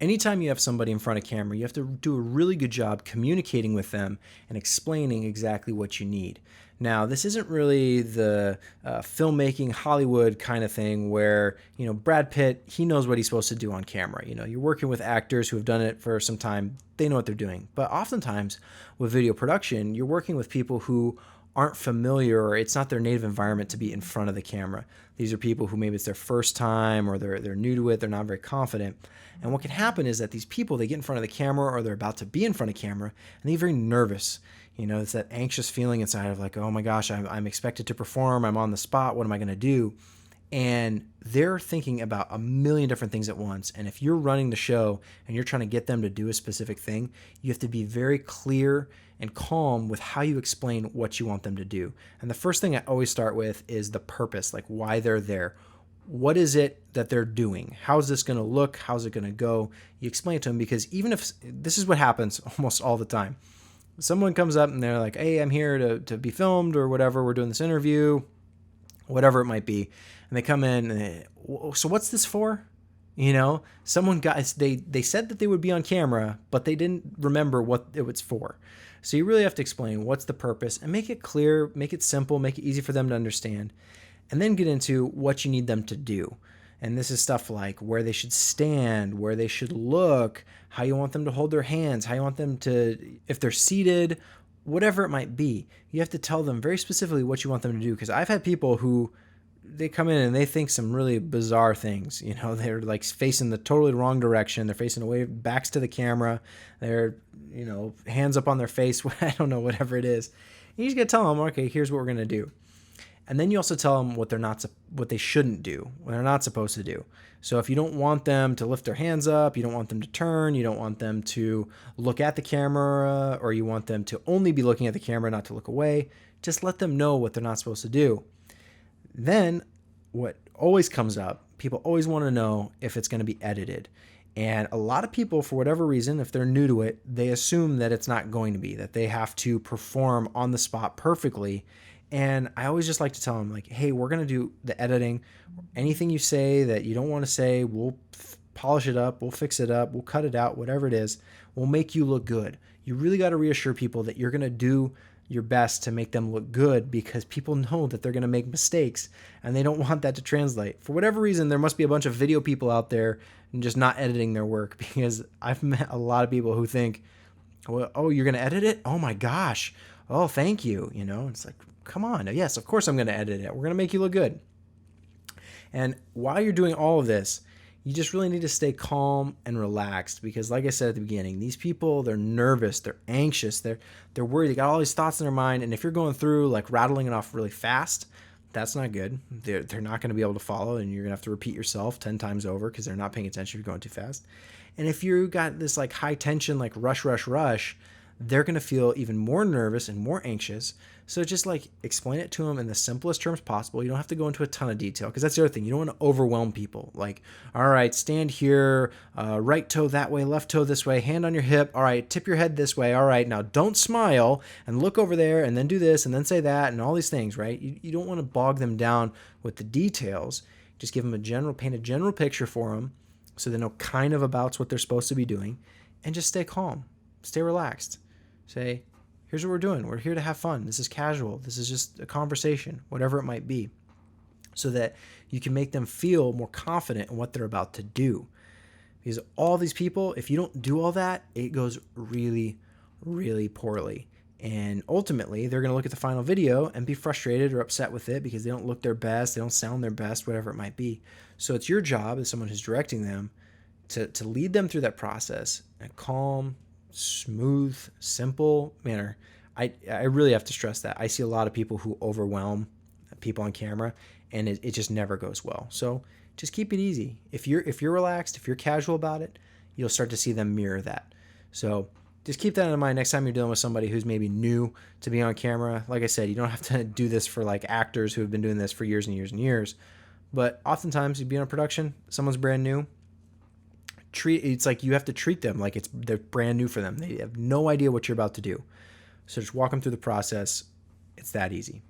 Anytime you have somebody in front of camera, you have to do a really good job communicating with them and explaining exactly what you need. Now, this isn't really the filmmaking Hollywood kind of thing where, Brad Pitt, he knows what he's supposed to do on camera. You're working with actors who have done it for some time. They know what they're doing. But oftentimes with video production, you're working with people who aren't familiar, or it's not their native environment to be in front of the camera. These are people who maybe it's their first time, or they're new to it, they're not very confident. And what can happen is that these people, they get in front of the camera, or they're about to be in front of camera, and they get very nervous. It's that anxious feeling inside of like, oh my gosh, I'm expected to perform, I'm on the spot, what am I going to do? And they're thinking about a million different things at once. And if you're running the show and you're trying to get them to do a specific thing, you have to be very clear and calm with how you explain what you want them to do. And the first thing I always start with is the purpose, like why they're there. What is it that they're doing? How's this going to look? How's it going to go? You explain it to them, because even if this is what happens almost all the time, someone comes up and they're like, hey, I'm here to be filmed or whatever. We're doing this interview, whatever it might be. And they come in and so what's this for? Someone they said that they would be on camera, but they didn't remember what it was for. So you really have to explain what's the purpose and make it clear, make it simple, make it easy for them to understand, and then get into what you need them to do. And this is stuff like where they should stand, where they should look, how you want them to hold their hands, how you want them to, if they're seated, whatever it might be. You have to tell them very specifically what you want them to do, because I've had people who they come in and they think some really bizarre things. They're like facing the totally wrong direction. They're facing away, backs to the camera. They're, hands up on their face. I don't know, whatever it is. And you just got to tell them, okay, here's what we're going to do. And then you also tell them what they shouldn't do, what they're not supposed to do. So if you don't want them to lift their hands up, you don't want them to turn, you don't want them to look at the camera, or you want them to only be looking at the camera, not to look away, just let them know what they're not supposed to do. Then what always comes up, people always want to know if it's going to be edited. And a lot of people, for whatever reason, if they're new to it, they assume that it's not going to be, that they have to perform on the spot perfectly. And I always just like to tell them, like, hey, we're going to do the editing. Anything you say that you don't want to say, we'll polish it up, we'll fix it up, we'll cut it out, whatever it is, we'll make you look good. You really got to reassure people that you're going to do your best to make them look good, because people know that they're going to make mistakes and they don't want that to translate. For whatever reason, there must be a bunch of video people out there and just not editing their work, because I've met a lot of people who think, well, oh, you're going to edit it? Oh my gosh. Oh, thank you. It's like, come on. Yes, of course I'm going to edit it. We're going to make you look good. And while you're doing all of this, you just really need to stay calm and relaxed, because like I said at the beginning, these people, they're nervous, they're anxious, they're worried, they got all these thoughts in their mind. And if you're going through like rattling it off really fast, that's not good. They're not going to be able to follow, and you're going to have to repeat yourself 10 times over because they're not paying attention if you're going too fast. And if you got this like high tension, like rush, they're going to feel even more nervous and more anxious. So just like explain it to them in the simplest terms possible. You don't have to go into a ton of detail, because that's the other thing. You don't want to overwhelm people. Like, all right, stand here, right toe that way, left toe this way, hand on your hip. All right, tip your head this way. All right, now don't smile and look over there and then do this and then say that and all these things, right? You don't want to bog them down with the details. Just give them paint a general picture for them so they know kind of about what they're supposed to be doing, and just stay calm, stay relaxed. Say, here's what we're doing. We're here to have fun. This is casual. This is just a conversation, whatever it might be, so that you can make them feel more confident in what they're about to do. Because all these people, if you don't do all that, it goes really, really poorly. And ultimately, they're going to look at the final video and be frustrated or upset with it because they don't look their best, they don't sound their best, whatever it might be. So it's your job as someone who's directing them to lead them through that process in a calm, smooth, simple manner. I really have to stress that. I see a lot of people who overwhelm people on camera, and it just never goes well. So just keep it easy. If you're relaxed, if you're casual about it, you'll start to see them mirror that. So just keep that in mind next time you're dealing with somebody who's maybe new to be on camera. Like I said, you don't have to do this for like actors who have been doing this for years and years and years. But oftentimes you'd be on a production, someone's brand new. It's like you have to treat them like they're brand new for them. They have no idea what you're about to do. So just walk them through the process. It's that easy.